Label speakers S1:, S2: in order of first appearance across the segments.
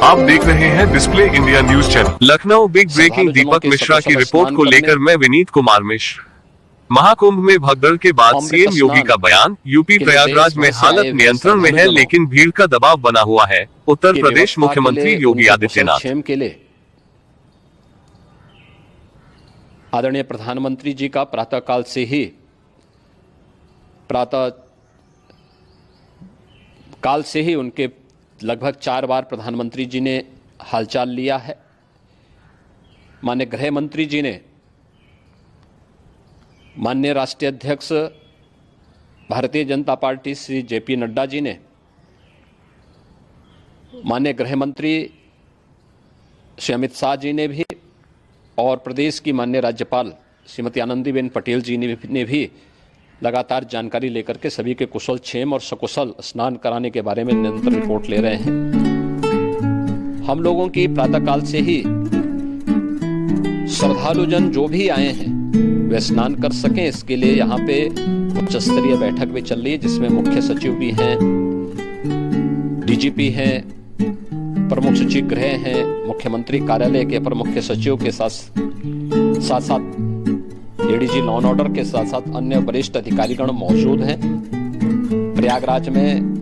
S1: आप देख रहे हैं display India news channel. Lucknow big breaking. Deepak Mishra की रिपोर्ट को लेकर मैं विनीत कुमार मिश्र। महाकुंभ में भगदड़ के बाद सीएम योगी का बयान। यूपी प्रयागराज में हालत नियंत्रण में है लेकिन भीड़ का दबाव बना हुआ है। उत्तर प्रदेश मुख्यमंत्री योगी आदित्यनाथ।
S2: के लिए आदरणीय प्रधानमंत्री जी का प्रातःकाल से ही उनके लगभग 4 बार प्रधानमंत्री जी ने हालचाल लिया है। माननीय गृह मंत्री जी ने, माननीय राष्ट्रीय अध्यक्ष भारतीय जनता पार्टी श्री जेपी नड्डा जी ने, माननीय गृह मंत्री श्री अमित शाह जी ने भी और प्रदेश की माननीय राज्यपाल श्रीमती आनंदीबेन पटेल जी ने भी लगातार जानकारी लेकर के सभी के कुशल क्षेम और सकुशल स्नान कराने के बारे में निरंतर रिपोर्ट ले रहे हैं। हम लोगों की प्रातःकाल से ही श्रद्धालुजन जो भी आए हैं वे स्नान कर सकें, इसके लिए यहाँ पे उच्च स्तरीय बैठक भी चल रही है जिसमें मुख्य सचिव भी हैं, डीजीपी हैं, प्रमुख सचिव गृह हैं, मुख्यमंत्री कार्यालय के अपर मुख्य सचिव के साथ एडीजी लॉ एंड ऑर्डर के साथ साथ अन्य वरिष्ठ अधिकारीगण मौजूद हैं। प्रयागराज में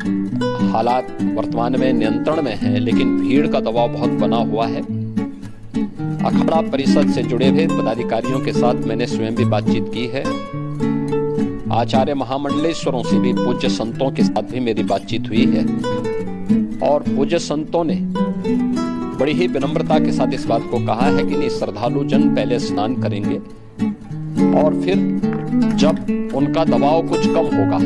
S2: हालात वर्तमान में नियंत्रण में हैं लेकिन भीड़ का दबाव बहुत बना हुआ है। अखाड़ा परिषद से जुड़े हुए पदाधिकारियों के साथ मैंने स्वयं भी बातचीत की है। आचार्य महामंडलेश्वरों से भी, पूज्य संतों के साथ भी मेरी बातचीत हुई है और पूज्य संतों ने बड़ी ही विनम्रता के साथ इस बात को कहा है कि नहीं, श्रद्धालु जन पहले स्नान करेंगे और फिर जब उनका दबाव कुछ कम होगा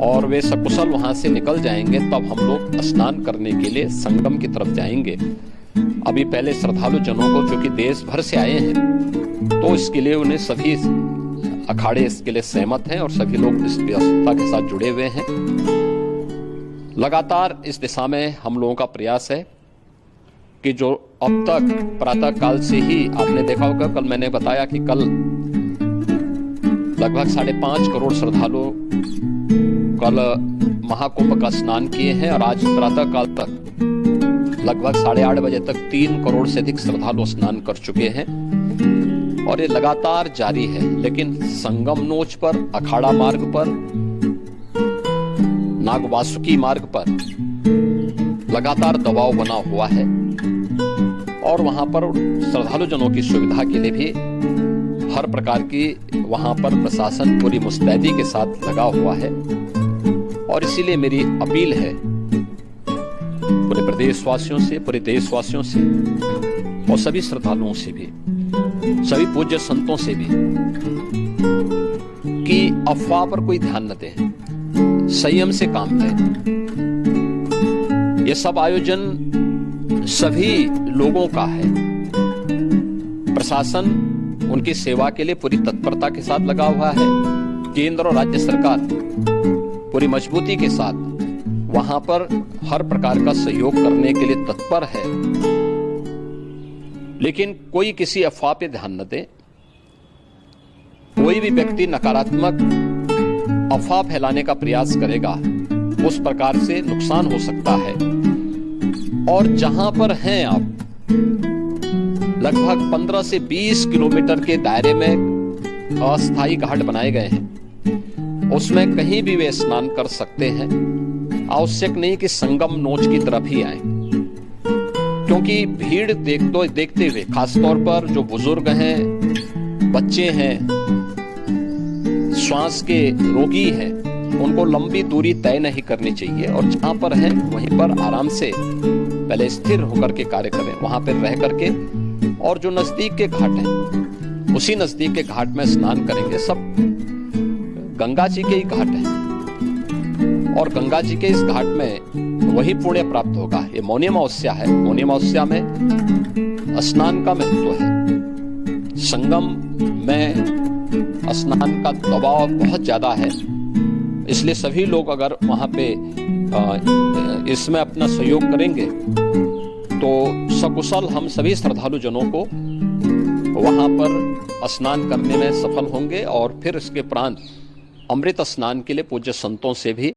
S2: और वे सकुशल वहां से निकल जाएंगे तब हम लोग स्नान करने के लिए संगम की तरफ जाएंगे। अभी पहले श्रद्धालु जनों को, जो कि देश भर से आए हैं, तो इसके लिए उन्हें सभी अखाड़े इसके लिए सहमत हैं और सभी लोग इस व्यवस्था के साथ जुड़े हुए हैं। लगातार इस दिशा में हम लोगों का प्रयास है कि जो अब तक प्रातःकाल से ही आपने देखा होगा, कल मैंने बताया कि कल लगभग 5.5 करोड़ श्रद्धालु कल महाकुंभ का स्नान किए हैं और आज प्रातःकाल तक लगभग 8:30 बजे तक 3 करोड़ से अधिक श्रद्धालु स्नान कर चुके हैं और ये लगातार जारी है। लेकिन संगम नोच पर, अखाड़ा मार्ग पर, नागवासुकी मार्ग पर लगातार दबाव बना हुआ है और वहां पर श्रद्धालु जनों की सुविधा के लिए भी हर प्रकार की वहां पर प्रशासन पूरी मुस्तैदी के साथ लगा हुआ है। और इसीलिए मेरी अपील है पूरे प्रदेशवासियों से, पूरे देशवासियों से और सभी श्रद्धालुओं से भी, सभी पूज्य संतों से भी कि अफवाह पर कोई ध्यान न दें, संयम से काम लें। ये सब आयोजन सभी लोगों का है। प्रशासन उनकी सेवा के लिए पूरी तत्परता के साथ लगा हुआ है। केंद्र और राज्य सरकार पूरी मजबूती के साथ वहां पर हर प्रकार का सहयोग करने के लिए तत्पर है। लेकिन कोई किसी अफवाह पे ध्यान न दे। कोई भी व्यक्ति नकारात्मक अफवाह फैलाने का प्रयास करेगा, उस प्रकार से नुकसान हो सकता है। और जहां पर हैं आप, लगभग 15 से 20 किलोमीटर के दायरे में अस्थायी घाट बनाए गए हैं, उसमें कहीं भी वे स्नान कर सकते हैं। आवश्यक नहीं कि संगम नोच की तरफ ही आए, क्योंकि भीड़ देखते हुए खासतौर पर जो बुजुर्ग हैं, बच्चे हैं, श्वास के रोगी हैं, उनको लंबी दूरी तय नहीं करनी चाहिए और जहां पर हैं वहीं पर आराम से पहले स्थिर होकर के कार्य करें, वहां पर रह करके। और जो नजदीक के घाट हैं उसी नजदीक के घाट में स्नान करेंगे। सब गंगा जी के ही घाट हैं और गंगा जी के इस घाट में वही पुण्य प्राप्त होगा। ये मौनी अमावस्या है, मौनी अमावस्या में स्नान का महत्व है। संगम में स्नान का दबाव बहुत ज्यादा है, इसलिए सभी लोग अगर वहां पे इसमें अपना सहयोग करेंगे तो सकुशल हम सभी श्रद्धालु जनों को वहां पर स्नान करने में सफल होंगे और फिर इसके उपरांत अमृत स्नान के लिए पूज्य संतों से भी